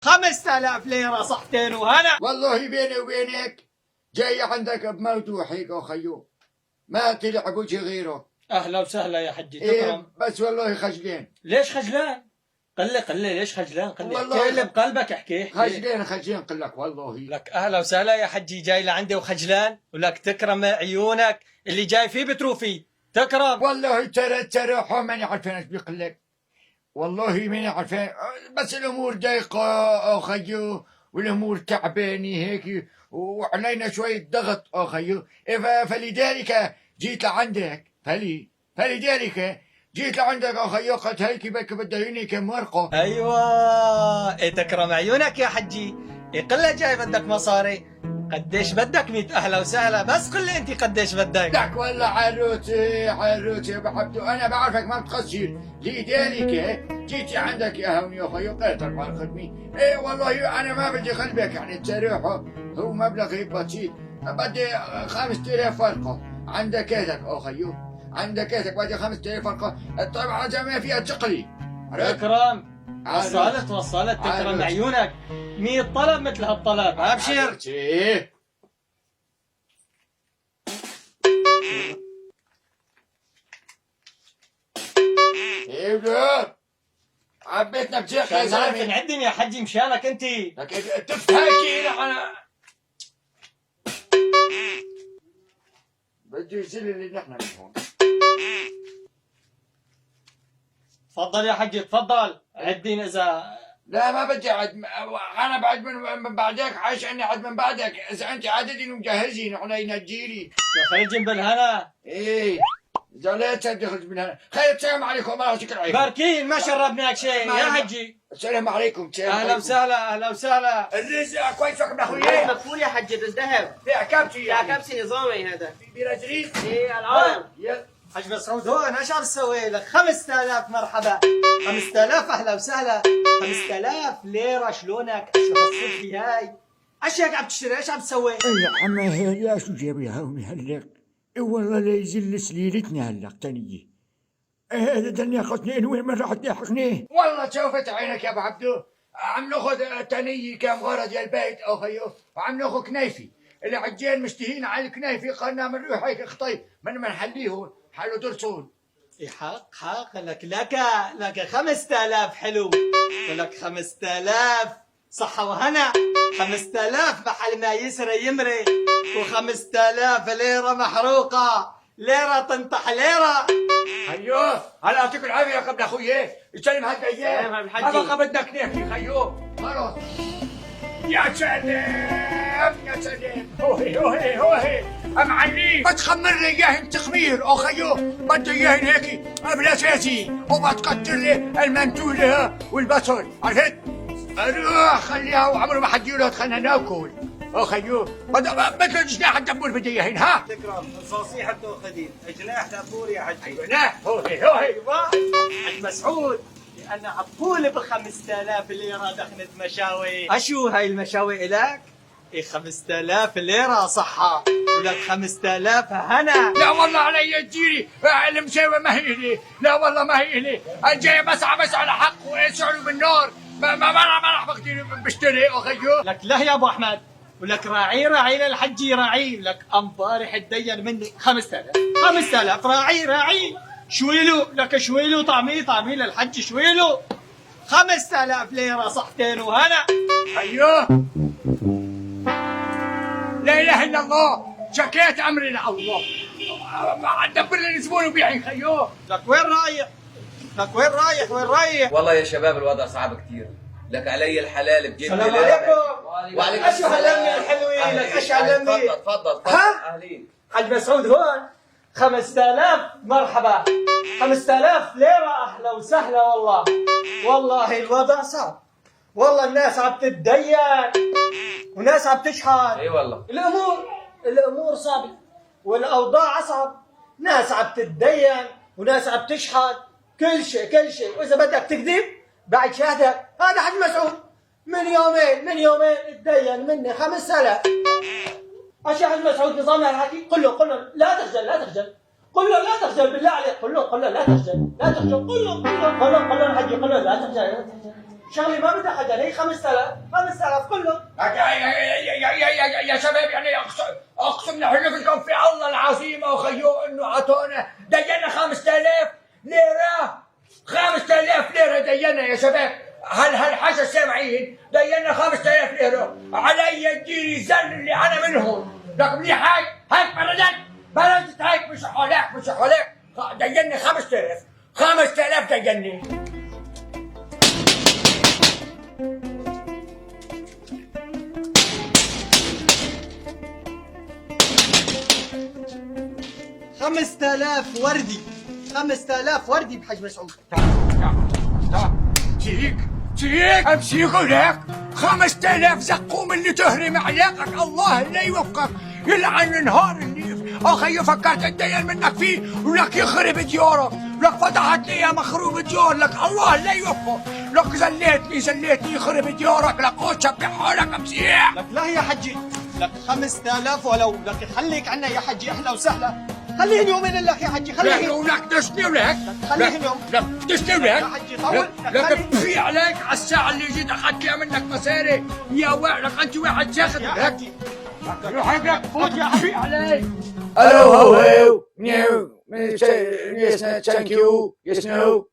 5000 ليرة صحتين وهنا. والله بيني وبينك جاي عندك بموضوع هيك أخيو، ما تلعب وجه غيره. أهلا وسهلا يا حجي، تكرم. إيه بس والله خجلين. ليش خجلان؟ قل ليش خجلان؟ والله اللي بقلبك احكي. خجلين قل لك والله. لك أهلا وسهلا يا حجي، جاي لعندي وخجلان، ولك تكرم عيونك اللي جاي فيه بتروفي. تكرم والله ترى ماني عارفين ايش بيقول لك، والله ماني عارفين، بس الامور ضيقه اخيو، والامور تعبانه هيك، وعلينا شويه ضغط اخيو، فلذلك جيت لعندك. فلذلك جيت لعندك اخيو، قد هيك بك بدهيني كم ورقه. ايوه إيه تكرم عيونك يا حجي. إيه قل جاي بدك مصاري؟ قديش بدك؟ 100 اهلا وسهلا، بس قل لي انت قديش بدك. لك والله عروتي يا بحبته، انا بعرفك ما بتقصر، لذلك جيت عندك يا هون يا اخي قلتك على خدمي. ايه والله انا ما بدي قلبك يعني تسرحه، هو مبلغ هيك بسيط، بدي 5000 فرقه. عندك كيتك اخيو، عندك كيتك بدي 5000 فرقه، طبعا زي ما فيها تقلي. تكرم وصلت تكرم عيونك. 100 طلب مثل هالطلب، ابشر. ايه ولاد عبيتنا بجيك يا زلمه. عندني يا حجي مشانك انت. لكن تفهمكي انا بدي يصير اللي نحن من هون. تفضل يا حجي تفضل، عدين اذا. لا ما بدي اعد، انا بعد من بعدك، عايش اني عد من بعدك، اذا انت عادتين ومجهزين علينا تجيلي. خرج بالهنا. ايه اذا لا تدخل بالهنا. خير السلام عليكم، الله يعطيك العافيه. باركين ما شربناك شيء يا حجي. السلام عليكم. اهلا وسهلا اهلا وسهلا. الرزق كويسك ابن اخويا؟ مقفول يا حجي، بس ذهب. في كبسي يا كبسي نظامي هذا. في بيرازريس. ايه العالم. حج مسعود هون، ايش عم تسوي لك؟ 5000 مرحبا. 5000 اهلا وسهلا. 5000 ليره شلونك؟ شو هالصدفه هاي؟ ايش هيك عم تشتري؟ ايش عم تسوي؟ يا عمي هي شو جابي هوني هلق؟ والله لا يزل سليلتنا هلق تانية. هذا دنيا اخذني وين ما راحت لاحقني؟ والله شوفت عينك يا ابو عبدو، عم ناخذ تانية كم غرض يا البيت اخيو، وعم ناخذ كنيفي، العجال مشتهين على الكنيفي، قلنا بنروح هيك خطي من نحليه حلو درسون. حق لك 5000 حلو، ولك 5000 صحة وهنا، 5000 محل ما يسرى يمري، و5000 ليرة محروقة، ليرة تنطح ليرة. ايوه هلا يعطيك العافية يا ابن اخوي، يسلم هالايام، ما بقى بدنا كنيفي خيو، خلص. يا سلام هوهي معلم، بتخمر لي اياهن تخمير اخيو، بدي اياهن هيك بالاساسي، وبتكتر لي المنتولة والبصل، عرفت؟ اروح خليها وعمره ما حد يولد، خلينا ناكل اخيو، مثل جناح الدبور بدي اياهن. ها تكرم الصاصيح الدوخدين جناح دبور يا حجي. ايوه هوهي ايوه حج مسعود، انا عطولي ب 5000 ليره دخلت مشاوي. اشو هاي المشاوي الك؟ 5000 ليره صحة، ولك 5000 هنا. لا والله علي تجيلي المشاوي ما هي لي، لا والله ما هي لي، الجاي بس على حق ويسعلوا بالنار، ما راح بشتري اخيو. لك لا يا ابو احمد، ولك راعي للحجي راعي، لك امبارح تدين مني 5000 راعي شويلو، لك شويلو طعمي للحج شويلو 5000 ليرة صحتين وهنا. ايوه لا اله الا الله، شكيت امري لله، دبر لي الزبون وبيعي خيو. لك وين رايح؟ والله يا شباب الوضع صعب كثير، لك علي الحلال بجيب لي. السلام عليكم. وعليكم السلام. اشو هالامي الحلوين، لك ايش هالامي؟ تفضل ها؟ اهلين. حج مسعود هون، 5000 مرحبا، 5000 ليرة اهلا وسهلا. والله الوضع صعب، والله الناس عم تتدين وناس عم تشحن. اي والله الامور صعبة والاوضاع اصعب، ناس عم تتدين وناس عم تشحن، كل شيء، واذا بدك تكذب بعد شهدك. هذا حج مسعود من يومين تدين مني 5000. اشي حج مسعود نظام الحكي، قل له لا تخجل، قل له لا تخجل بالله عليك، قل له لا تخجل، قل له حجي، قل له لا تخجل. شغلي ما بدها حدا، هي 5000 كله. يا شباب يعني اقسم نحلفكم في الله العظيم اخيو انه عطونا دينا 5000 ليره. 5000 ليره دينا يا شباب. هالحاجه سامعين؟ دينا 5000 ليره علي الدين زن اللي انا منهم. لك منيح هيك بلدت هيك مش حولك دينا 5000 دينا. خمسة آلاف وردي بحج مسعود. تيك امشي لك 5000 زقوم اللي تهرم عليقك. الله لا يوفقك، يلعن نهار اللي اخي فكرت اتدين منك فيه ولك يخرب ديورك. لك فتحت لي مخروب ديور. لك الله لا يوفقك. لك زليتني يخرب ديورك. لك خذ شبح حالك امسيح. لك لا يا حجي، لك 5000 ولو. لك خليك عنا يا حجي، اهلا وسهلا. خليهن يومين لك يا حجي، خليهن. لك تسلم لك. خليهن يوم. لك تسلم لك يا حجي طول. لك بفي عليك على الساعة اللي جيت اخذت فيها منك مصاري يا لك انت واحد شاخد يا لك. حجي روح لك فوت يا حجي. بفي عليك. Hello, ho, ho. New. Thank you. Yes, no.